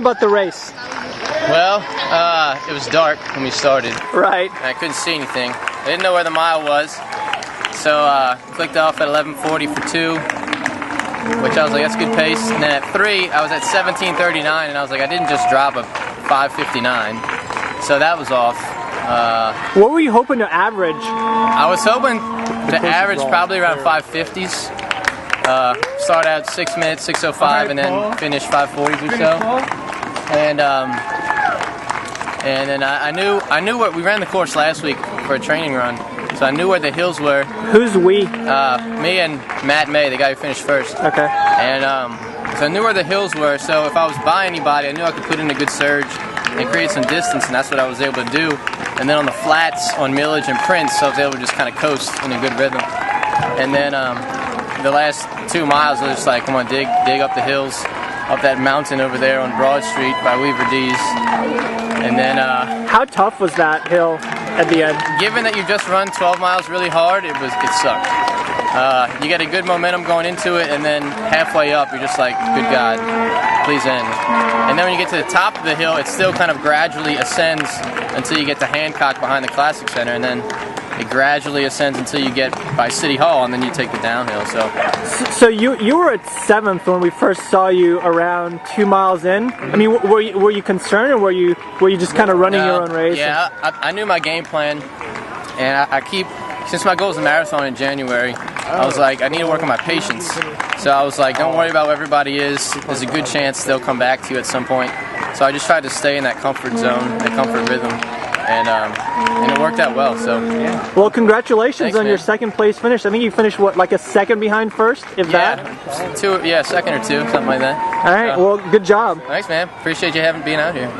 About the race. Well, it was dark when we started. Right. And I couldn't see anything. I didn't know where the mile was. So clicked off at 11:40 for 2, which I was like, that's a good pace. And then at 3, I was at 17:39, and I was like, I didn't just drop a 5:59. So that was off. What were you hoping to average? I was hoping to average probably around 5:50s. Start out 6 minutes, 6:05, and then finish 5:40s or so. And then I knew where we ran the course last week for a training run, so I knew where the hills were. Who's we? Me and Matt May, the guy who finished first. Okay. And so I knew where the hills were. So if I was by anybody, I knew I could put in a good surge and create some distance, and that's what I was able to do. And then on the flats on Millage and Prince, I was able to just kind of coast in a good rhythm. And then the last 2 miles, I was just like, come on, dig up the hills, up that mountain over there on Broad Street by Weaver D's. And then how tough was that hill at the end? Given that you just run 12 miles really hard, it sucked. You get a good momentum going into it, and then halfway up, you're just like, good God, please end. And then when you get to the top of the hill, it still kind of gradually ascends until you get to Hancock behind the Classic Center, and then it gradually ascends until you get by City Hall, and then you take the downhill. So you were at 7th when we first saw you around 2 miles in. I mean, were you concerned, or were you just kind of running your own race? Yeah, I knew my game plan, and I keep, since my goal is a marathon in January, I was like, I need to work on my patience. So I was like, don't worry about where everybody is. There's a good chance they'll come back to you at some point. So I just tried to stay in that comfort zone, that comfort rhythm. And it worked out well. So well, congratulations on man. your 2nd place finish. I think you finished what, like a 2nd behind first, if that? 2, 2nd or 2, something like that. All right. Well, good job. Thanks, man. Appreciate you being out here.